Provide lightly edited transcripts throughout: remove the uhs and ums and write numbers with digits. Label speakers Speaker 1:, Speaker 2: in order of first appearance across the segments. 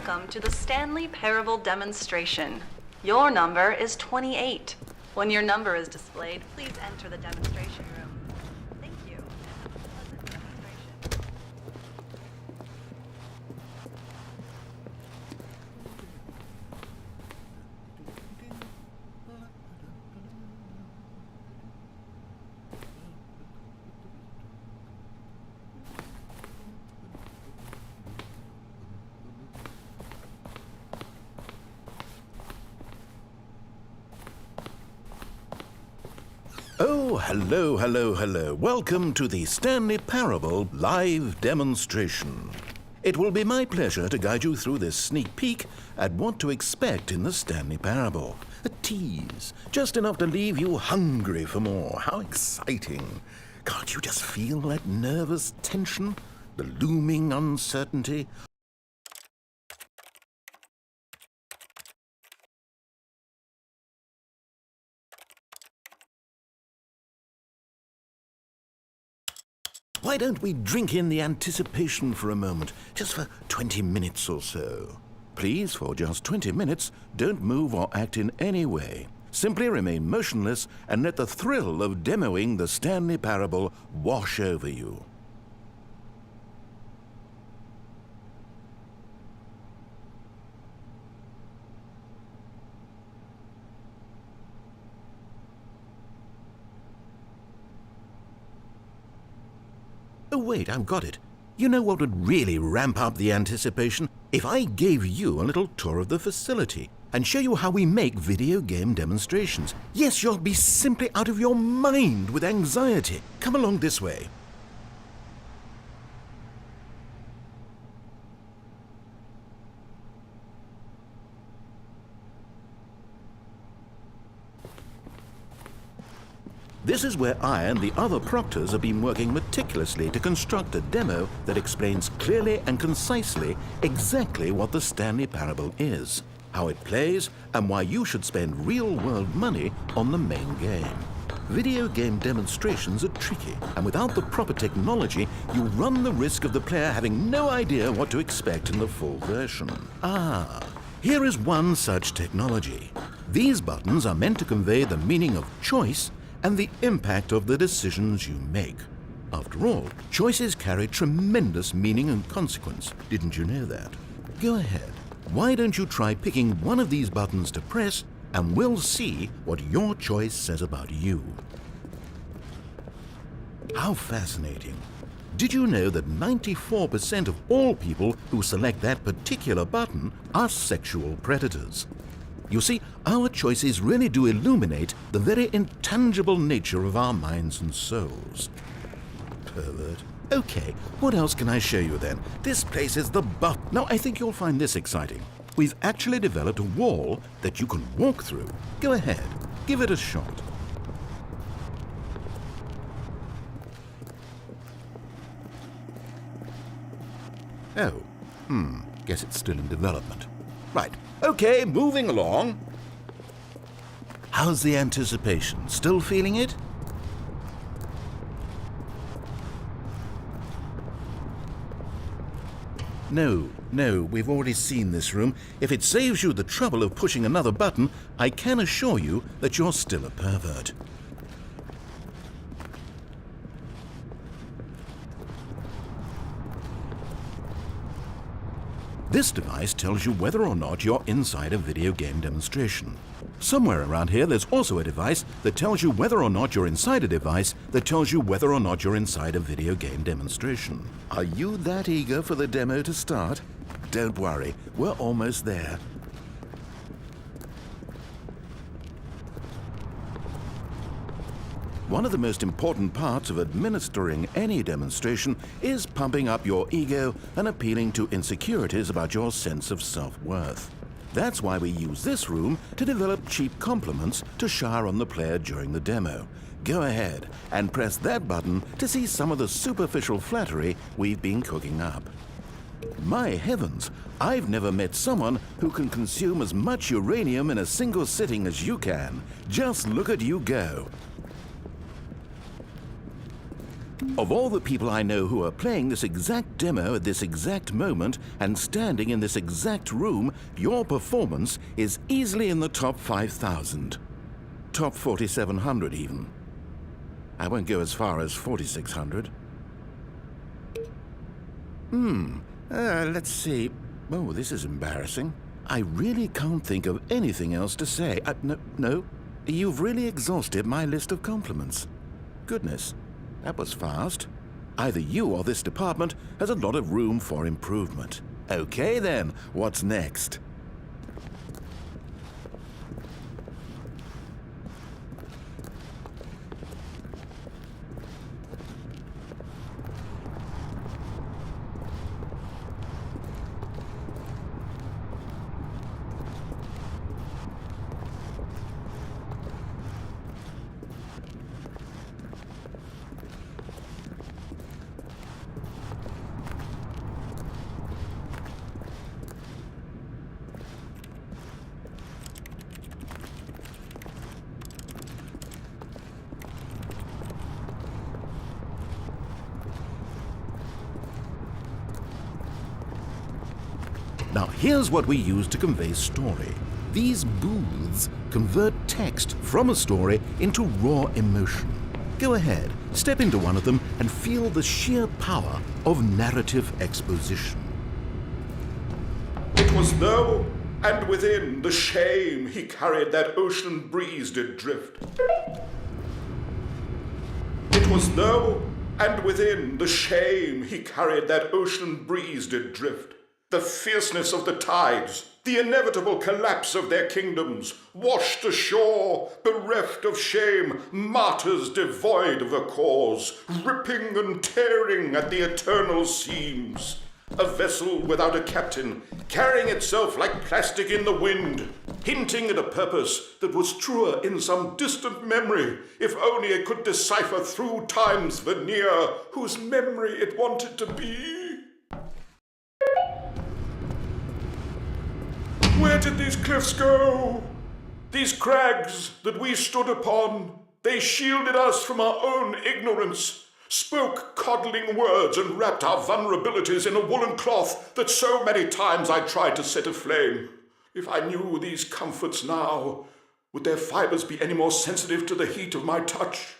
Speaker 1: Welcome to the Stanley Parable demonstration. Your number is 28. When your number is displayed, please enter the demonstration room. Thank you, and have a pleasant demonstration.
Speaker 2: Oh, hello. Welcome to the Stanley Parable live demonstration. It will be my pleasure to guide you through this sneak peek at what to expect in the Stanley Parable. A tease, just enough to leave you hungry for more. How exciting. Can't you just feel that nervous tension? The looming uncertainty? Why don't we drink in the anticipation for a moment, just for 20 minutes or so? Please, for just 20 minutes, don't move or act in any way. Simply remain motionless and let the thrill of demoing the Stanley Parable wash over you. Oh wait, I've got it. You know what would really ramp up the anticipation? If I gave you a little tour of the facility and show you how we make video game demonstrations. Yes, you'll be simply out of your mind with anxiety. Come along this way. This is where I and the other proctors have been working meticulously to construct a demo that explains clearly and concisely exactly what the Stanley Parable is, how it plays, and why you should spend real-world money on the main game. Video game demonstrations are tricky, and without the proper technology, you run the risk of the player having no idea what to expect in the full version. Here is one such technology. These buttons are meant to convey the meaning of choice and the impact of the decisions you make. After all, choices carry tremendous meaning and consequence. Didn't you know that? Go ahead. Why don't you try picking one of these buttons to press, and we'll see what your choice says about you. How fascinating. Did you know that 94% of all people who select that particular button are sexual predators? You see, our choices really do illuminate the very intangible nature of our minds and souls. Pervert. Okay, what else can I show you then? This place is the buff. Now, I think you'll find this exciting. We've actually developed a wall that you can walk through. Go ahead, give it a shot. Oh, guess it's still in development. Right. Okay, moving along. How's the anticipation? Still feeling it? No, we've already seen this room. If it saves you the trouble of pushing another button, I can assure you that you're still a pervert. This device tells you whether or not you're inside a video game demonstration. Somewhere around here, there's also a device that tells you whether or not you're inside a device that tells you whether or not you're inside a video game demonstration. Are you that eager for the demo to start? Don't worry, we're almost there. One of the most important parts of administering any demonstration is pumping up your ego and appealing to insecurities about your sense of self-worth. That's why we use this room to develop cheap compliments to shower on the player during the demo. Go ahead and press that button to see some of the superficial flattery we've been cooking up. My heavens, I've never met someone who can consume as much uranium in a single sitting as you can. Just look at you go. Of all the people I know who are playing this exact demo at this exact moment and standing in this exact room, your performance is easily in the top 5,000. Top 4,700 even. I won't go as far as 4,600. Let's see. Oh, this is embarrassing. I really can't think of anything else to say. No. You've really exhausted my list of compliments. Goodness, that was fast. Either you or this department has a lot of room for improvement. Okay then, what's next? Now, here's what we use to convey story. These booths convert text from a story into raw emotion. Go ahead, step into one of them and feel the sheer power of narrative exposition.
Speaker 3: It was though, and within the shame he carried that ocean breeze did drift. It was though, and within the shame he carried that ocean breeze did drift. The fierceness of the tides, the inevitable collapse of their kingdoms, washed ashore, bereft of shame, martyrs devoid of a cause, ripping and tearing at the eternal seams. A vessel without a captain, carrying itself like plastic in the wind, hinting at a purpose that was truer in some distant memory, if only it could decipher through time's veneer whose memory it wanted to be. Where did these cliffs go? These crags that we stood upon, they shielded us from our own ignorance, spoke coddling words and wrapped our vulnerabilities in a woolen cloth that so many times I tried to set aflame. If I knew these comforts now, would their fibers be any more sensitive to the heat of my touch?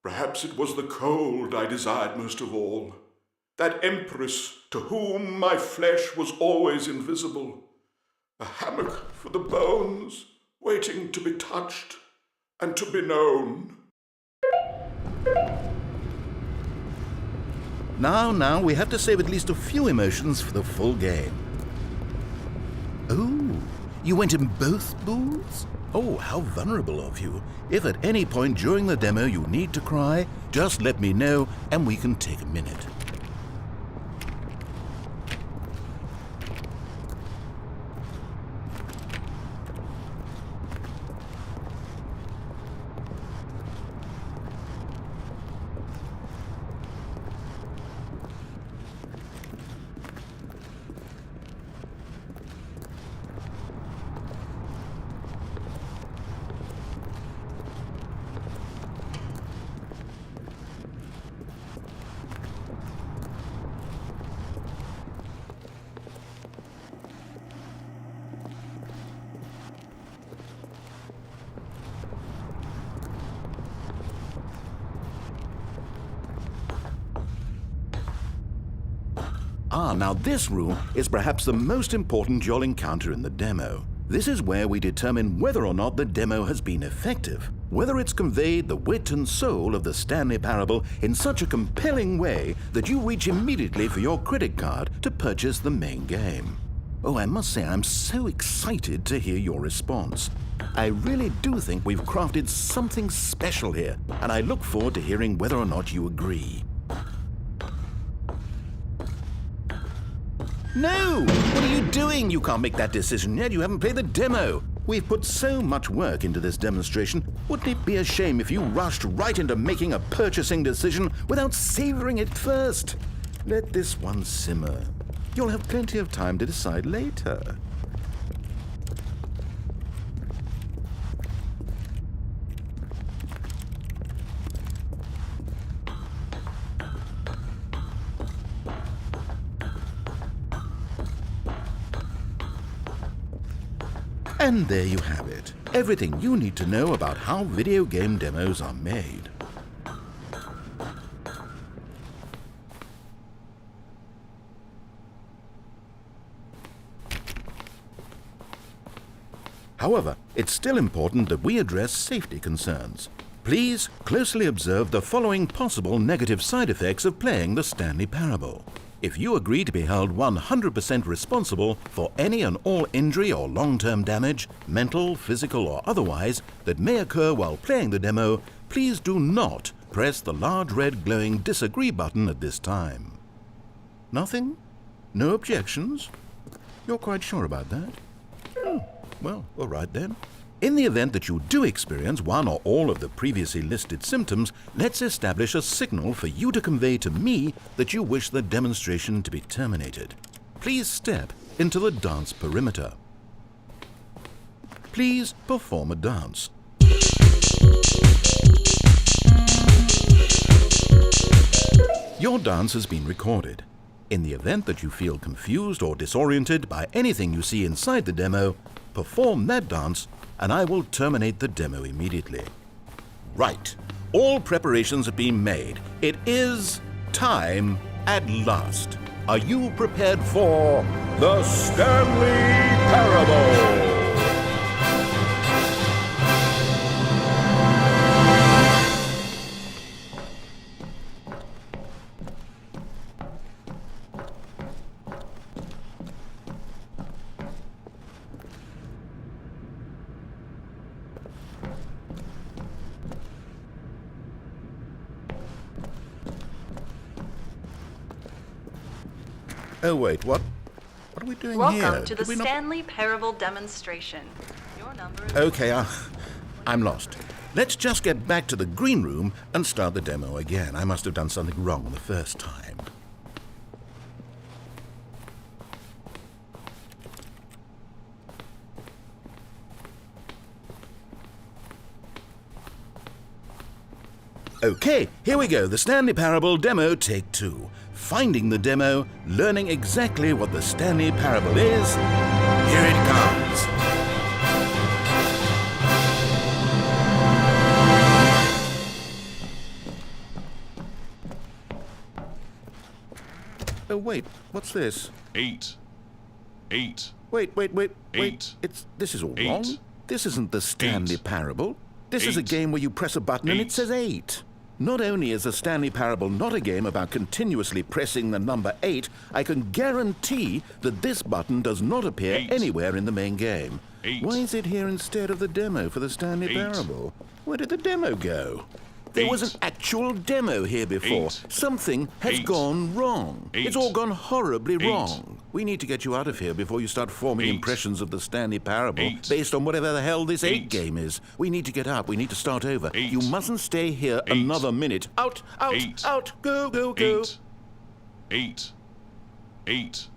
Speaker 3: Perhaps it was the cold I desired most of all, that empress to whom my flesh was always invisible. A hammock for the bones, waiting to be touched and to be known.
Speaker 2: Now, we have to save at least a few emotions for the full game. Oh, you went in both booths? Oh, how vulnerable of you. If at any point during the demo you need to cry, just let me know and we can take a minute. Now this room is perhaps the most important you'll encounter in the demo. This is where we determine whether or not the demo has been effective, whether it's conveyed the wit and soul of the Stanley Parable in such a compelling way that you reach immediately for your credit card to purchase the main game. Oh, I must say I'm so excited to hear your response. I really do think we've crafted something special here, and I look forward to hearing whether or not you agree. No! What are you doing? You can't make that decision yet. You haven't played the demo. We've put so much work into this demonstration. Wouldn't it be a shame if you rushed right into making a purchasing decision without savoring it first? Let this one simmer. You'll have plenty of time to decide later. And there you have it. Everything you need to know about how video game demos are made. However, it's still important that we address safety concerns. Please closely observe the following possible negative side effects of playing the Stanley Parable. If you agree to be held 100% responsible for any and all injury or long-term damage, mental, physical or otherwise, that may occur while playing the demo, please do not press the large red glowing disagree button at this time. Nothing? No objections? You're quite sure about that? Oh, well, all right then. In the event that you do experience one or all of the previously listed symptoms, let's establish a signal for you to convey to me that you wish the demonstration to be terminated. Please step into the dance perimeter. Please perform a dance. Your dance has been recorded. In the event that you feel confused or disoriented by anything you see inside the demo, perform that dance and I will terminate the demo immediately. Right. All preparations have been made. It is time at last. Are you prepared for the Stanley Parable? Oh, wait, what are we doing here?
Speaker 1: Welcome to the
Speaker 2: Did we not-
Speaker 1: Stanley Parable demonstration. Your number is...
Speaker 2: Okay, I'm lost. Let's just get back to the green room and start the demo again. I must have done something wrong the first time. Okay, here we go. The Stanley Parable demo, take 2. Finding the demo, learning exactly what the Stanley Parable is. Here it comes. Oh, wait, what's this?
Speaker 3: 8. 8.
Speaker 2: Wait.
Speaker 3: Eight.
Speaker 2: This is all
Speaker 3: 8.
Speaker 2: wrong. This isn't the Stanley
Speaker 3: 8.
Speaker 2: Parable. This is a
Speaker 3: 8.
Speaker 2: game where you press a button and it
Speaker 3: 8.
Speaker 2: says 8. Not only is the Stanley Parable not a game about continuously pressing the number 8, I can guarantee that this button does not appear
Speaker 3: 8.
Speaker 2: anywhere in the main game.
Speaker 3: 8.
Speaker 2: Why is it here instead of the demo for the Stanley
Speaker 3: 8.
Speaker 2: Parable? Where did the demo go? There was
Speaker 3: 8.
Speaker 2: an actual demo here before.
Speaker 3: 8.
Speaker 2: Something has
Speaker 3: 8.
Speaker 2: gone wrong.
Speaker 3: 8.
Speaker 2: It's all gone horribly
Speaker 3: 8.
Speaker 2: wrong. We need to get you out of here before you start forming
Speaker 3: 8.
Speaker 2: impressions of the Stanley Parable
Speaker 3: 8.
Speaker 2: based on whatever the hell this 8
Speaker 3: 8.
Speaker 2: game is. We need to get up. We need to start over.
Speaker 3: 8.
Speaker 2: You mustn't stay here
Speaker 3: 8.
Speaker 2: another minute. Out,
Speaker 3: 8.
Speaker 2: out, go.
Speaker 3: 8. 8. 8.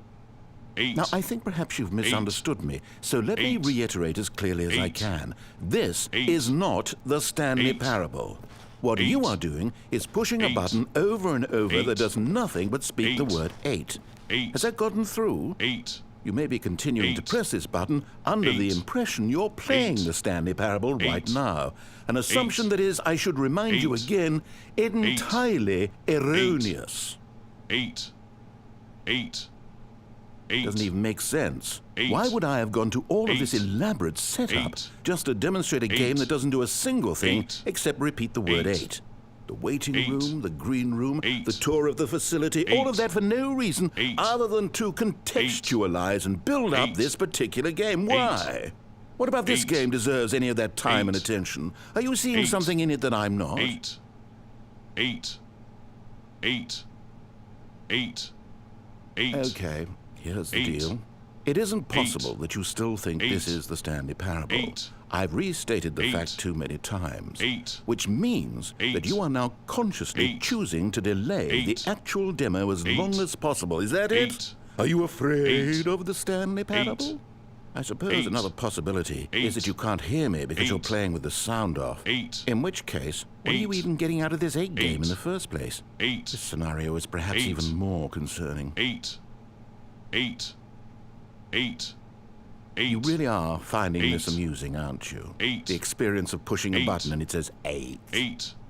Speaker 3: 8.
Speaker 2: Now, I think perhaps you've misunderstood me, so let me
Speaker 3: 8.
Speaker 2: reiterate as clearly as I
Speaker 3: 8.
Speaker 2: can. This
Speaker 3: 8.
Speaker 2: is not the Stanley
Speaker 3: 8.
Speaker 2: Parable. What
Speaker 3: 8.
Speaker 2: you are doing is pushing a
Speaker 3: 8.
Speaker 2: button over and over
Speaker 3: 8.
Speaker 2: that does nothing but speak the
Speaker 3: 8.
Speaker 2: word 8.
Speaker 3: 8.
Speaker 2: Has that gotten through?
Speaker 3: 8.
Speaker 2: You may be continuing to
Speaker 3: 8.
Speaker 2: press this button under the
Speaker 3: 8.
Speaker 2: impression you're playing
Speaker 3: 8.
Speaker 2: the Stanley Parable right
Speaker 3: 8.
Speaker 2: now. An assumption
Speaker 3: 8.
Speaker 2: that is, I should remind you
Speaker 3: 8.
Speaker 2: again, entirely erroneous.
Speaker 3: 8. 8. 8.
Speaker 2: Doesn't even make sense.
Speaker 3: 8.
Speaker 2: Why would I have gone to all of this
Speaker 3: 8.
Speaker 2: elaborate setup
Speaker 3: 8.
Speaker 2: just to demonstrate a game
Speaker 3: 8.
Speaker 2: that doesn't do a single thing
Speaker 3: 8.
Speaker 2: except repeat the word
Speaker 3: 8.
Speaker 2: 8? The waiting
Speaker 3: 8.
Speaker 2: room, the green room,
Speaker 3: 8.
Speaker 2: the tour of the facility, all of
Speaker 3: 8.
Speaker 2: that for no reason
Speaker 3: 8.
Speaker 2: other than to contextualize and build up
Speaker 3: 8.
Speaker 2: this particular game. Why? What about this
Speaker 3: 8.
Speaker 2: game deserves any of that time and
Speaker 3: 8.
Speaker 2: attention? Are you seeing
Speaker 3: 8.
Speaker 2: something in it that I'm not?
Speaker 3: 8. 8. 8. 8. 8.
Speaker 2: Okay, here's the
Speaker 3: 8.
Speaker 2: deal. It isn't
Speaker 3: 8.
Speaker 2: possible that you still think
Speaker 3: 8.
Speaker 2: this is the Stanley Parable.
Speaker 3: 8.
Speaker 2: I've restated the
Speaker 3: 8.
Speaker 2: fact too many times.
Speaker 3: 8.
Speaker 2: Which means
Speaker 3: 8.
Speaker 2: that you are now consciously
Speaker 3: 8.
Speaker 2: choosing to delay
Speaker 3: 8.
Speaker 2: the actual demo as
Speaker 3: 8.
Speaker 2: long as possible. Is that it?
Speaker 3: 8.
Speaker 2: Are you afraid
Speaker 3: 8.
Speaker 2: of the Stanley Parable?
Speaker 3: 8.
Speaker 2: I suppose
Speaker 3: 8.
Speaker 2: another possibility
Speaker 3: 8.
Speaker 2: is that you can't hear me because you're
Speaker 3: 8.
Speaker 2: playing with the sound off.
Speaker 3: 8.
Speaker 2: In which case, what are you
Speaker 3: 8.
Speaker 2: even getting out of this 8 game in
Speaker 3: 8.
Speaker 2: the first place?
Speaker 3: 8.
Speaker 2: This scenario is perhaps
Speaker 3: 8.
Speaker 2: even more concerning.
Speaker 3: 8. 8. 8.
Speaker 2: You really are finding this amusing, aren't you? The experience of pushing a button and it says 8.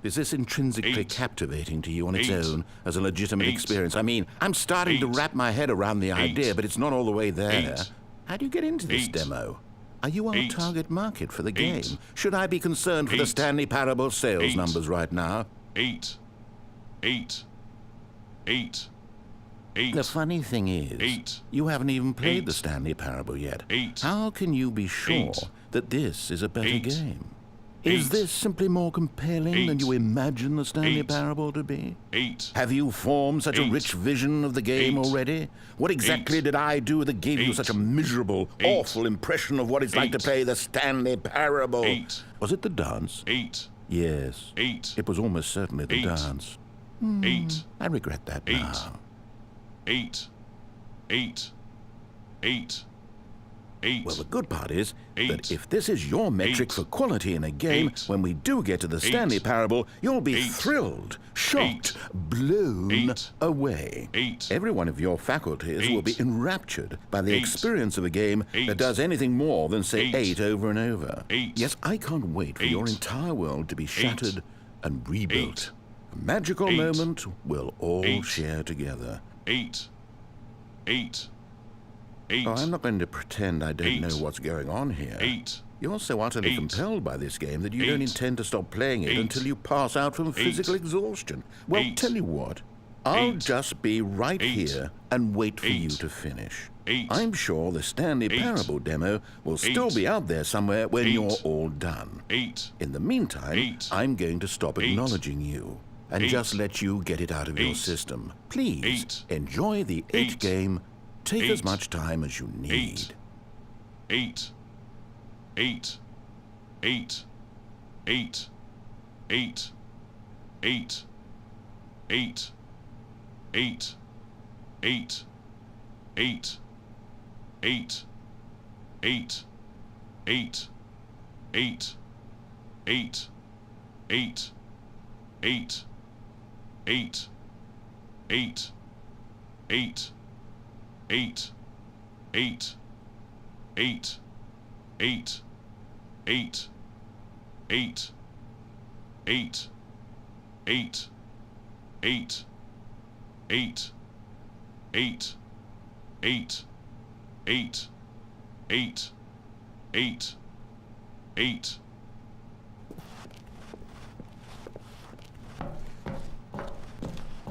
Speaker 2: Is this intrinsically captivating to you on its own as a legitimate experience? I mean, I'm starting to wrap my head around the idea, but it's not all the way there. How do you get into this demo? Are you our target market for the game? Should I be concerned for the Stanley Parable sales numbers right now?
Speaker 3: 8.
Speaker 2: The funny thing is, you haven't even played the Stanley Parable yet. How can you be sure that this is a better game? Is this simply more compelling than you imagine the Stanley Parable to be? Have you formed such a rich vision of the game already? What exactly did I do that gave you such a miserable, awful impression of what it's like to play the Stanley Parable? Was it the dance? Yes. It was almost certainly the dance. I regret that now.
Speaker 3: 8.
Speaker 2: Well, the good part is that if this is your metric for quality in a game, when we do get to the Stanley Parable, you'll be thrilled, shocked, blown away. Every one of your faculties will be enraptured by the experience of a game that does anything more than say 8 over and over. Yes, I can't wait for your entire world to be shattered and rebuilt. A magical moment we'll all share together.
Speaker 3: 8.
Speaker 2: Oh, I'm not going to pretend I don't know what's going on here. You're so utterly compelled by this game that you don't intend to stop playing it until you pass out from physical exhaustion. Well, tell you what, I'll just be right here and wait for you to finish. I'm sure the Stanley Parable demo will still be out there somewhere when you're all done. In the meantime, I'm going to stop acknowledging you and just let you get it out of your system. Please, enjoy the 8 game. Take as much time as you need.
Speaker 3: 8.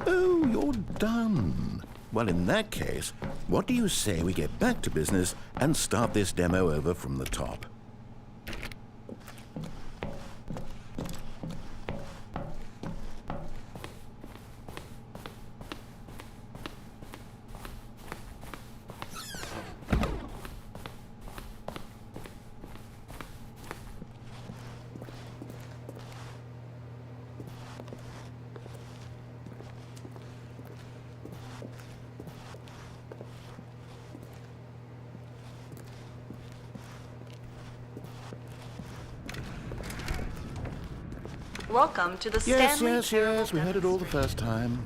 Speaker 2: Oh, you're done. Well, in that case, what do you say we get back to business and start this demo over from the top?
Speaker 1: Welcome to the Stanley
Speaker 2: Yes, we heard it all the first time.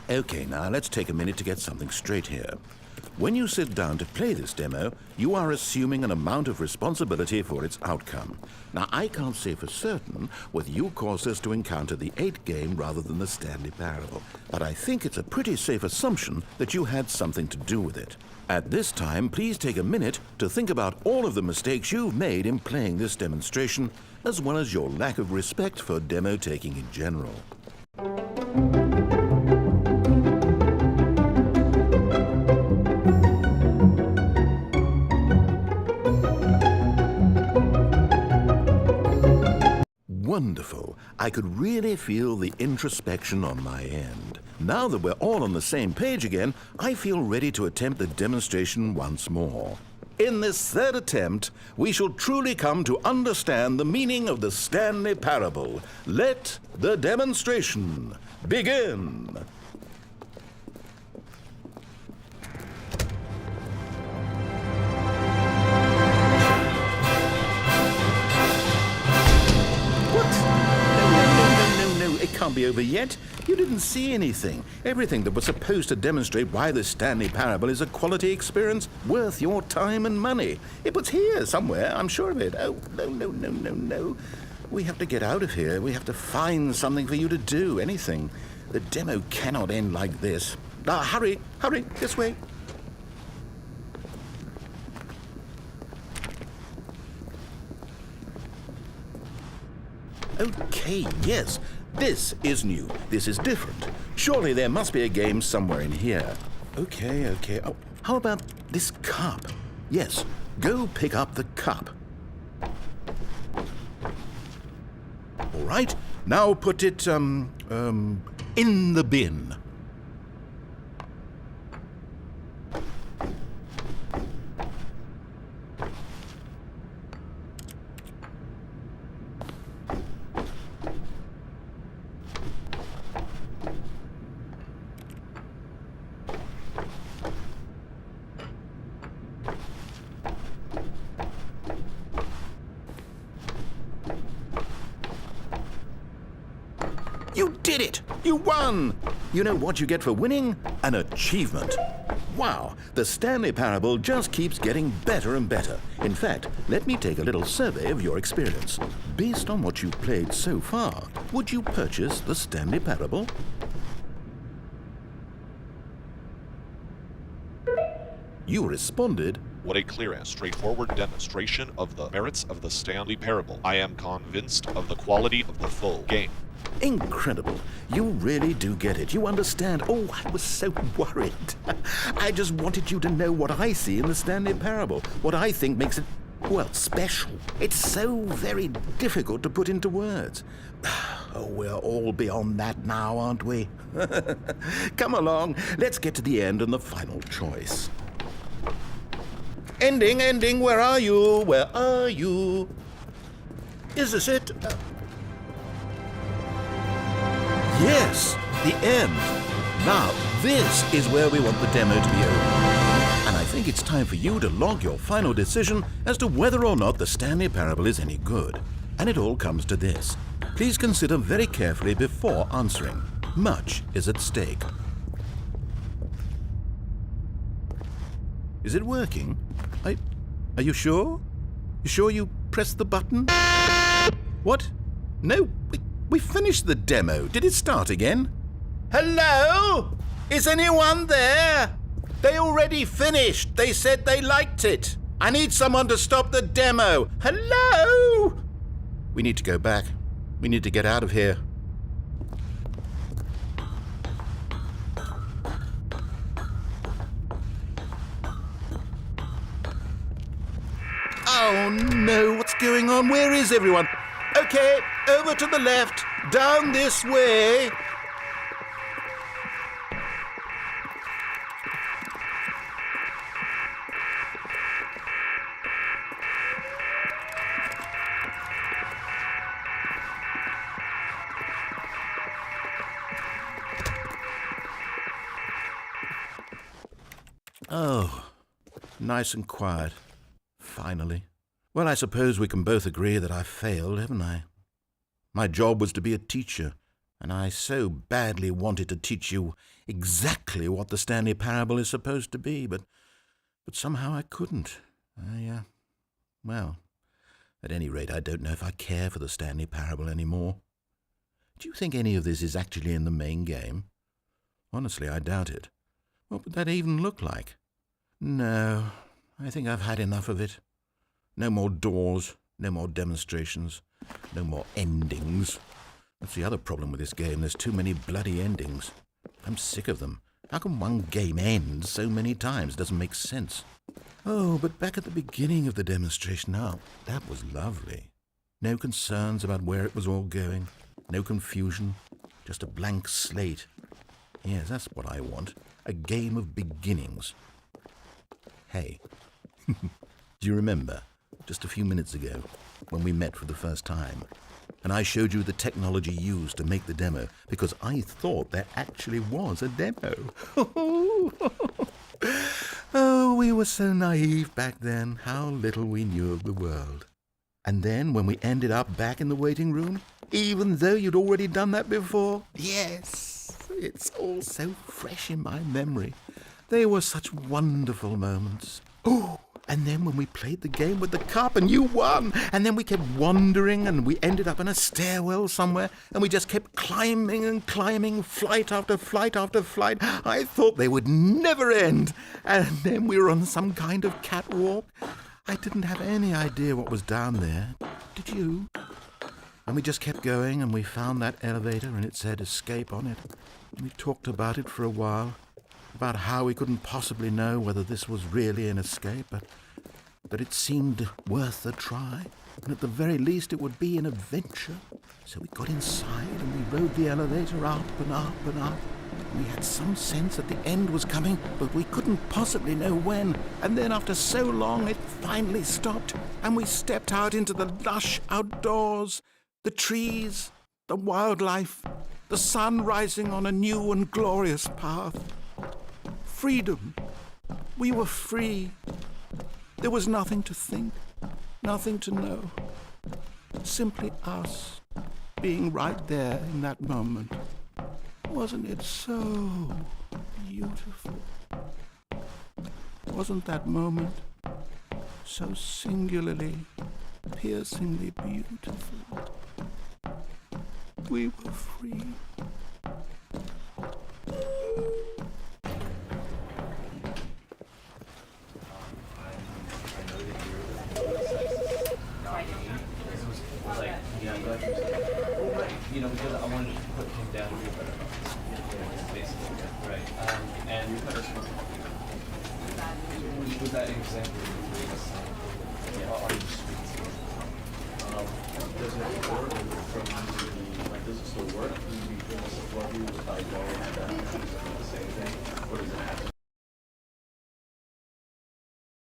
Speaker 2: Okay, now let's take a minute to get something straight here. When you sit down to play this demo, you are assuming an amount of responsibility for its outcome. Now, I can't say for certain whether you caused us to encounter the 8 game rather than the Stanley Parable, but I think it's a pretty safe assumption that you had something to do with it. At this time, please take a minute to think about all of the mistakes you've made in playing this demonstration, as well as your lack of respect for demo taking in general. Wonderful. I could really feel the introspection on my end. Now that we're all on the same page again, I feel ready to attempt the demonstration once more. In this third attempt, we shall truly come to understand the meaning of the Stanley Parable. Let the demonstration begin. Come can't be over yet. You didn't see anything. Everything that was supposed to demonstrate why the Stanley Parable is a quality experience worth your time and money. It was here somewhere, I'm sure of it. Oh, no. We have to get out of here. We have to find something for you to do, anything. The demo cannot end like this. Hurry, this way. Okay, yes, this is new. This is different. Surely there must be a game somewhere in here. Okay. Oh, how about this cup? Yes, go pick up the cup. All right, now put it, in the bin. You did it! You won! You know what you get for winning? An achievement. Wow, the Stanley Parable just keeps getting better and better. In fact, let me take a little survey of your experience. Based on what you've played so far, would you purchase the Stanley Parable? You responded,
Speaker 4: What a clear and straightforward demonstration of the merits of the Stanley Parable. I am convinced of the quality of the full game.
Speaker 2: incredible. You really do get it. You understand. Oh, I was so worried. I just wanted you to know what I see in the Stanley Parable, what I think makes it, well, special. It's so very difficult to put into words. Oh, we're all beyond that now, aren't we? Come along, let's get to the end and the final choice. Ending, where are you? Where are you? Is this it? Yes, the end. Now, this is where we want the demo to be over. And I think it's time for you to log your final decision as to whether or not the Stanley Parable is any good. And it all comes to this. Please consider very carefully before answering. Much is at stake. Is it working? Are you sure? You sure you pressed the button? What? No, we finished the demo. Did it start again? Hello? Is anyone there? They already finished. They said they liked it. I need someone to stop the demo. Hello? We need to go back. We need to get out of here. Oh no, what's going on? Where is everyone? Okay, over to the left, down this way. Oh, nice and quiet. Finally. Well, I suppose we can both agree that I failed, haven't I? My job was to be a teacher, and I so badly wanted to teach you exactly what the Stanley Parable is supposed to be, but somehow I couldn't. Well, at any rate, I don't know if I care for the Stanley Parable anymore. Do you think any of this is actually in the main game? Honestly, I doubt it. What would that even look like? No, I think I've had enough of it. No more doors, no more demonstrations, no more endings. That's the other problem with this game. There's too many bloody endings. I'm sick of them. How can one game end so many times? It doesn't make sense. Oh, but back at the beginning of the demonstration, now, that was lovely. No concerns about where it was all going. No confusion. Just a blank slate. Yes, that's what I want. A game of beginnings. Hey, do you remember, just a few minutes ago, when we met for the first time, and I showed you the technology used to make the demo, because I thought there actually was a demo. Oh, we were so naive back then, how little we knew of the world. And then, when we ended up back in the waiting room, even though you'd already done that before? Yes, it's all so fresh in my memory. They were such wonderful moments. Oh, and then when we played the game with the cup and you won, and then we kept wandering and we ended up in a stairwell somewhere and we just kept climbing and climbing, flight after flight after flight. I thought they would never end. And then we were on some kind of catwalk. I didn't have any idea what was down there. Did you? And we just kept going and we found that elevator and it said escape on it. And we talked about it for a while, about how we couldn't possibly know whether this was really an escape, but it seemed worth a try, and at the very least it would be an adventure. So we got inside and we rode the elevator up and up and up. We had some sense that the end was coming, but we couldn't possibly know when. And then after so long it finally stopped, and we stepped out into the lush outdoors, the trees, the wildlife, the sun rising on a new and glorious path. Freedom. We were free. There was nothing to think, nothing to know. Simply us being right there in that moment. Wasn't it so beautiful? Wasn't that moment so singularly, piercingly beautiful? We were free.
Speaker 5: Because I wanted to put him down here, but basically, right. And was that example you gave us? On the streets?
Speaker 6: Does it work does it still work? Can you be doing support you without going at the same thing? Or does it have to